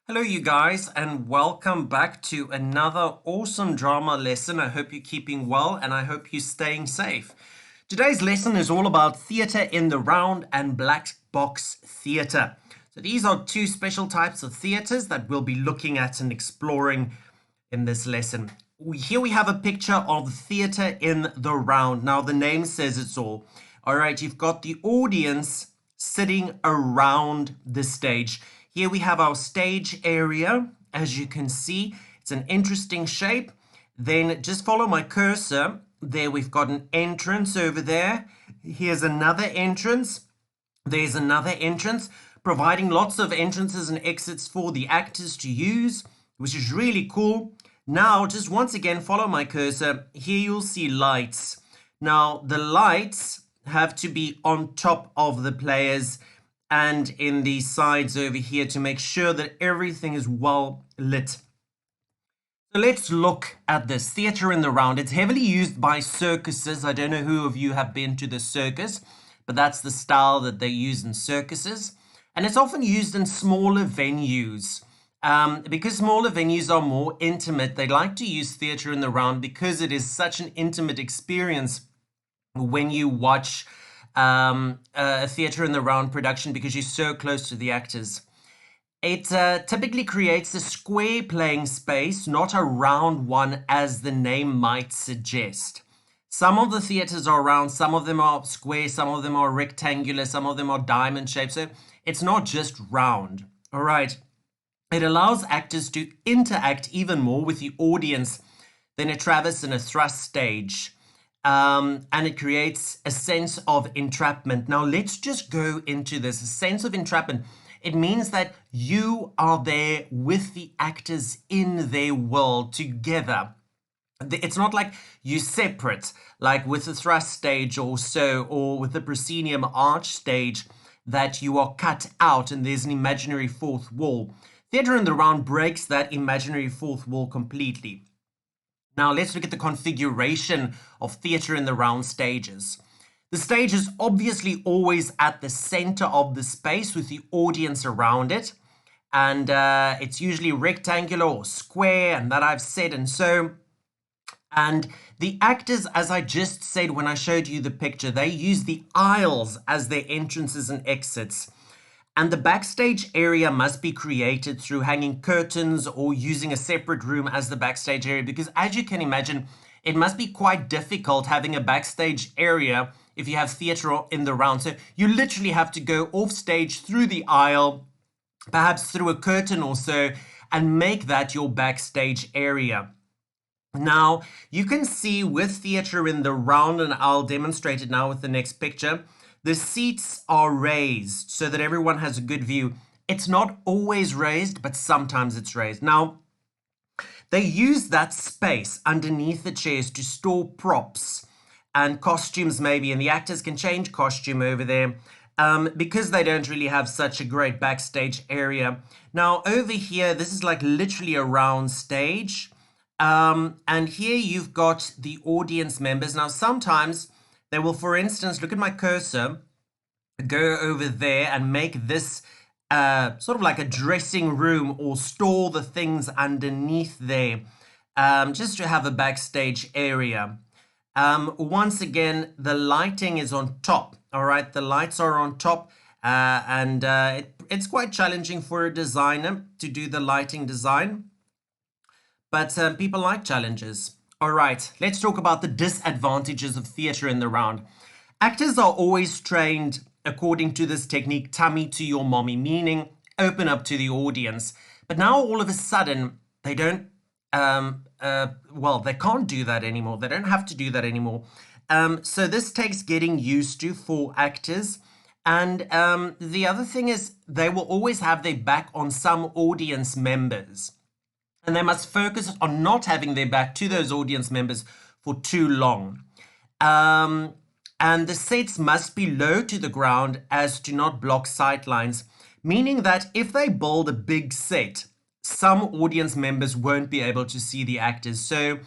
Hello, you guys, and welcome back to another awesome drama lesson. I hope you're keeping well and I hope you're staying safe. Today's lesson is all about theatre in the round and black box theatre. So these are two special types of theatres that we'll be looking at and exploring in this lesson. Here we have a picture of theatre in the round. Now, the name says it's all. All right, you've got the audience sitting around the stage. Here we have our stage area. As you can see, it's an interesting shape. Then just follow my cursor. There we've got an entrance over there. Here's another entrance. There's another entrance, providing lots of entrances and exits for the actors to use, which is really cool. Now, just once again, follow my cursor. Here you'll see lights. Now, the lights have to be on top of the players and in the sides over here to make sure that everything is well lit. So let's look at this theatre in the round. It's heavily used by circuses. I don't know who of you have been to the circus, but that's the style that they use in circuses. And it's often used in smaller venues. Because smaller venues are more intimate, they like to use theatre in the round because it is such an intimate experience when you watch a theatre in the round production because you're so close to the actors. It typically creates a square playing space, not a round one as the name might suggest. Some of the theatres are round, some of them are square, some of them are rectangular, some of them are diamond shaped. So it's not just round. All right. It allows actors to interact even more with the audience than a traverse and a thrust stage. And it creates a sense of entrapment. Now, let's just go into this. A sense of entrapment. It means that you are there with the actors in their world together. It's not like you're separate, like with the thrust stage or so, or with the proscenium arch stage, that you are cut out and there's an imaginary fourth wall. Theatre in the round breaks that imaginary fourth wall completely. Now let's look at the configuration of theatre in the round stages. The stage is obviously always at the center of the space with the audience around it. And it's usually rectangular or square, and that I've said and so. And the actors, as I just said when I showed you the picture, they use the aisles as their entrances and exits. And the backstage area must be created through hanging curtains or using a separate room as the backstage area, because as you can imagine, it must be quite difficult having a backstage area if you have theatre in the round. So you literally have to go off stage through the aisle, perhaps through a curtain or so, and make that your backstage area. Now, you can see with theatre in the round, and I'll demonstrate it now with the next picture, the seats are raised so that everyone has a good view. It's not always raised, but sometimes it's raised. Now, they use that space underneath the chairs to store props and costumes maybe, and the actors can change costume over there because they don't really have such a great backstage area. Now, over here, this is like literally a round stage. And here you've got the audience members. Now, sometimes they will, for instance, look at my cursor, go over there and make this sort of like a dressing room or store the things underneath there, just to have a backstage area. Once again, the lighting is on top. All right, the lights are on top, and it's quite challenging for a designer to do the lighting design. But people like challenges. All right, let's talk about the disadvantages of theatre in the round. Actors are always trained according to this technique, tummy to your mommy, meaning open up to the audience. But now all of a sudden, they don't, they can't do that anymore. They don't have to do that anymore. So this takes getting used to for actors. And the other thing is they will always have their back on some audience members. And they must focus on not having their back to those audience members for too long. And the sets must be low to the ground as to not block sight lines, meaning that if they build a big set, some audience members won't be able to see the actors. So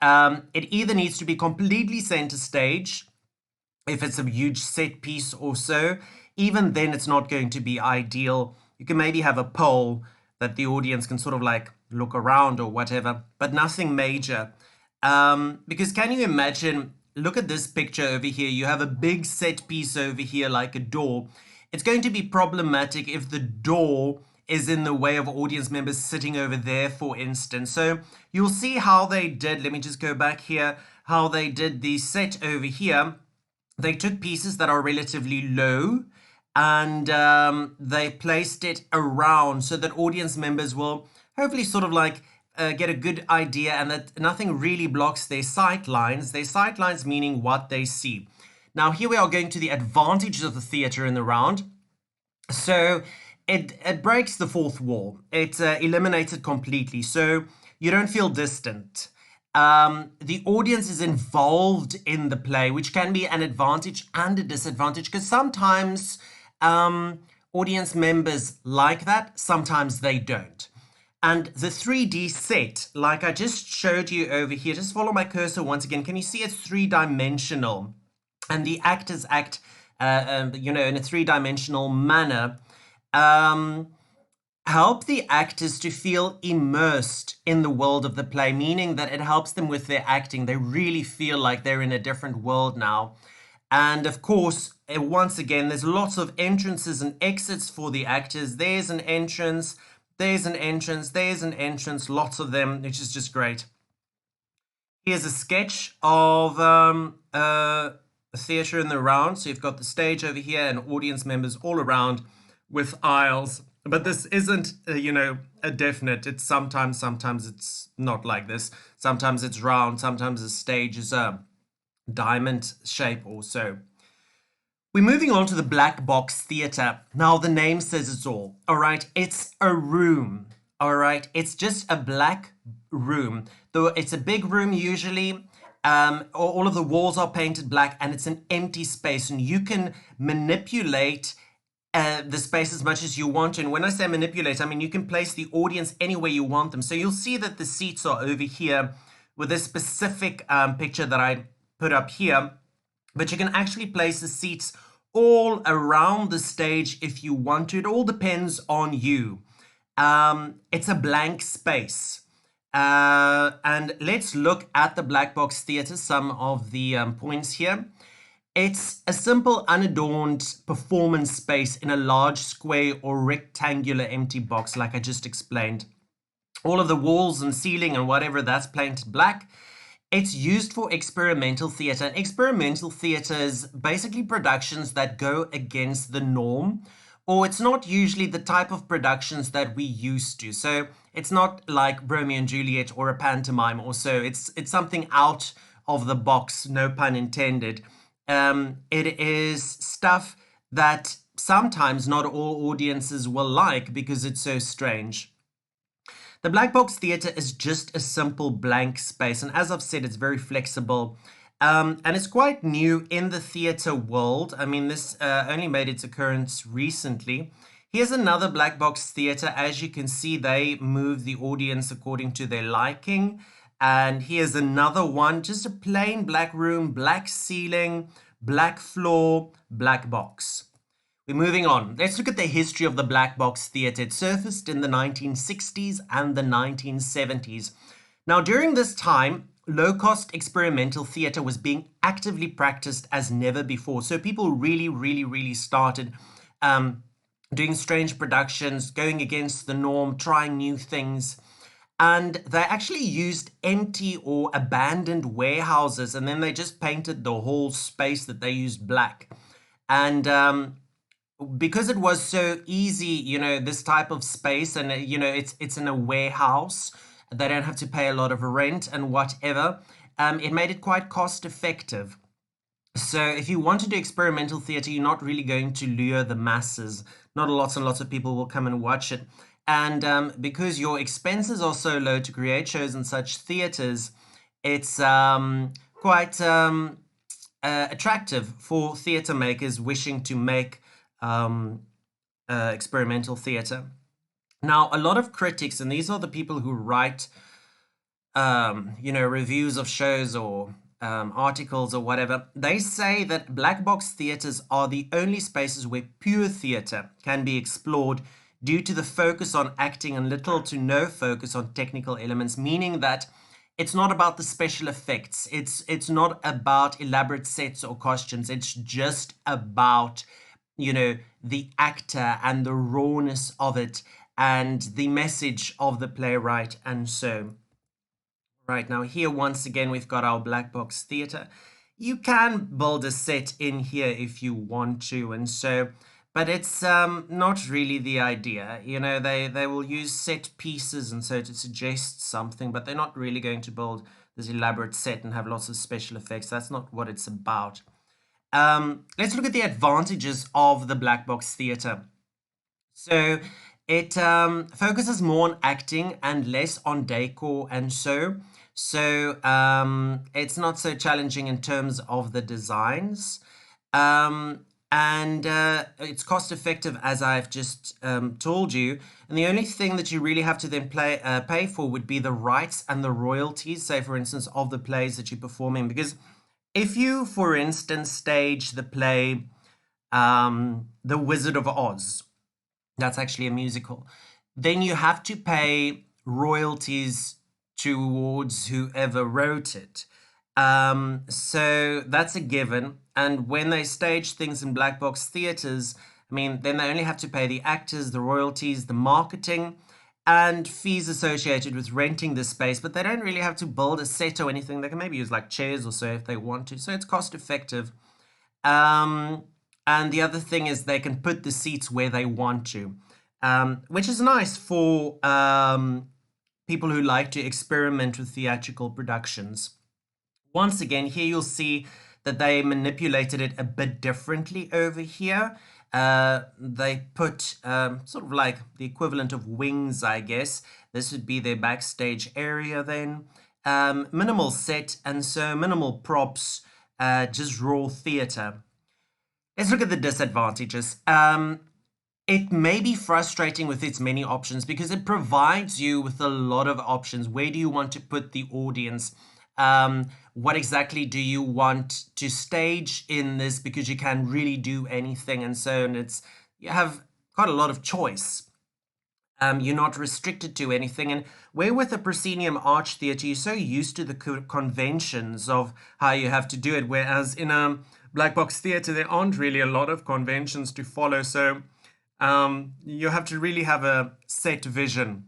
it either needs to be completely center stage, if it's a huge set piece or so. Even then, it's not going to be ideal. You can maybe have a pole that the audience can sort of like look around or whatever, but nothing major. Because can you imagine, look at this picture over here. You have a big set piece over here like a door. It's going to be problematic if the door is in the way of audience members sitting over there, for instance. So you'll see how they did. Let me just go back here. How they did the set over here. They took pieces that are relatively low and they placed it around so that audience members will hopefully sort of like get a good idea, and that nothing really blocks their sight lines. Their sight lines meaning what they see. Now here we are going to the advantages of the theatre in the round. So it breaks the fourth wall. It eliminates it completely. So you don't feel distant. The audience is involved in the play, which can be an advantage and a disadvantage, because sometimes audience members like that, sometimes they don't. And the 3D set, like I just showed you over here, just follow my cursor once again. Can you see it's three-dimensional? And the actors act, in a three-dimensional manner. Help the actors to feel immersed in the world of the play, meaning that it helps them with their acting. They really feel like they're in a different world now. And of course, once again, there's lots of entrances and exits for the actors. There's an entrance, there's an entrance, there's an entrance, lots of them, which is just great. Here's a sketch of a theatre in the round. So you've got the stage over here and audience members all around with aisles. But this isn't, a definite. It's sometimes it's not like this. Sometimes it's round. Sometimes the stage is a diamond shape or so. We're moving on to the black box theatre. Now, the name says it all. All right, it's a room. All right, it's just a black room. Though it's a big room usually. All of the walls are painted black, and it's an empty space, and you can manipulate the space as much as you want. And when I say manipulate, I mean you can place the audience anywhere you want them. So you'll see that the seats are over here with this specific picture that I put up here. But you can actually place the seats all around the stage if you want to. It all depends on you. It's a blank space. And let's look at the black box theatre, some of the points here. It's a simple, unadorned performance space in a large square or rectangular empty box, like I just explained. All of the walls and ceiling and whatever, that's painted black. It's used for experimental theatre. And experimental theatre is basically productions that go against the norm, or it's not usually the type of productions that we used to. So it's not like Romeo and Juliet or a pantomime or so. It's something out of the box, no pun intended. It is stuff that sometimes not all audiences will like because it's so strange. The black box theatre is just a simple blank space, and as I've said, it's very flexible, and it's quite new in the theatre world. I mean, this only made its occurrence recently. Here's another black box theatre. As you can see, they move the audience according to their liking. And here's another one, just a plain black room, black ceiling, black floor, black box. We're moving on. Let's look at the history of the black box theatre. It surfaced in the 1960s and the 1970s. Now, during this time, low-cost experimental theatre was being actively practiced as never before. So people really started doing strange productions, going against the norm, trying new things. And they actually used empty or abandoned warehouses, and then they just painted the whole space that they used black. And because it was so easy, this type of space, and it's in a warehouse, they don't have to pay a lot of rent and whatever. It made it quite cost effective. So if you want to do experimental theatre, you're not really going to lure the masses. Not lots and lots of people will come and watch it. And because your expenses are so low to create shows in such theatres, it's quite attractive for theatre makers wishing to make experimental theatre. Now, a lot of critics, and these are the people who write, reviews of shows or articles or whatever, they say that black box theatres are the only spaces where pure theatre can be explored due to the focus on acting and little to no focus on technical elements, meaning that it's not about the special effects. It's not about elaborate sets or costumes. It's just about, the actor and the rawness of it and the message of the playwright. And so, right now here, once again, we've got our black box theater. You can build a set in here if you want to. And so, but it's not really the idea. They will use set pieces and so to suggest something, but they're not really going to build this elaborate set and have lots of special effects. That's not what it's about. Let's look at the advantages of the black box theater. So it focuses more on acting and less on decor and so. So it's not so challenging in terms of the designs. And it's cost effective, as I've just told you. And the only thing that you really have to then pay for would be the rights and the royalties, say, for instance, of the plays that you're performing. Because if you, for instance, stage the play The Wizard of Oz, that's actually a musical, then you have to pay royalties towards whoever wrote it. So that's a given. And when they stage things in black box theaters, then they only have to pay the actors, the royalties, the marketing, and fees associated with renting the space, but they don't really have to build a set or anything. They can maybe use like chairs or so if they want to. So it's cost effective. And the other thing is they can put the seats where they want to, which is nice for people who like to experiment with theatrical productions. Once again, here you'll see that they manipulated it a bit differently over here. They put sort of like the equivalent of wings, I guess. This would be their backstage area then. Minimal set, and so minimal props, just raw theater. Let's look at the disadvantages. It may be frustrating with its many options because it provides you with a lot of options. Where do you want to put the audience? What exactly do you want to stage in this? Because you can really do anything, and so you have quite a lot of choice. You're not restricted to anything, and where with a proscenium arch theatre, you're so used to the conventions of how you have to do it, whereas in a black box theatre, there aren't really a lot of conventions to follow, so you have to really have a set vision.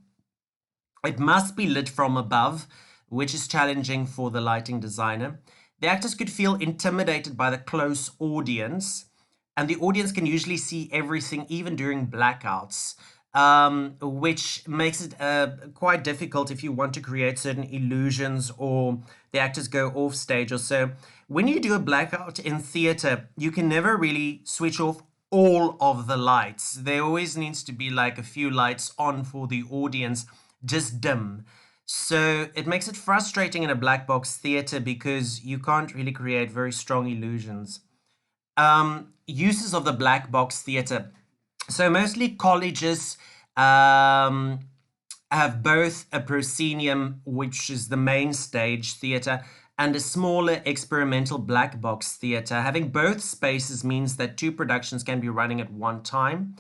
It must be lit from above, which is challenging for the lighting designer. The actors could feel intimidated by the close audience, and the audience can usually see everything, even during blackouts, which makes it quite difficult if you want to create certain illusions or the actors go off stage or so. When you do a blackout in theater, you can never really switch off all of the lights. There always needs to be like a few lights on for the audience, just dim. So it makes it frustrating in a black box theater because you can't really create very strong illusions. Uses of the black box theater. So mostly colleges have both a proscenium, which is the main stage theater, and a smaller experimental black box theater. Having both spaces means that two productions can be running at one time.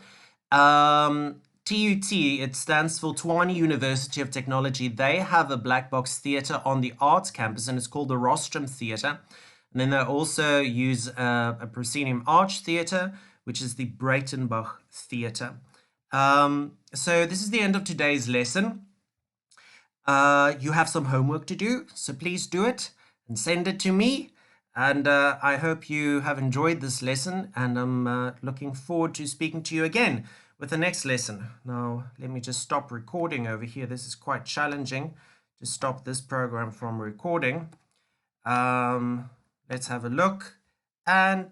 TUT, it stands for Tshwane University of Technology. They have a black box theater on the arts campus, and it's called the Rostrum Theater. And then they also use a proscenium arch theater, which is the Breitenbach Theater. So this is the end of today's lesson. You have some homework to do, so please do it and send it to me. And I hope you have enjoyed this lesson, and I'm looking forward to speaking to you again with the next lesson. Now, let me just stop recording over here. This is quite challenging to stop this program from recording. Let's have a look. And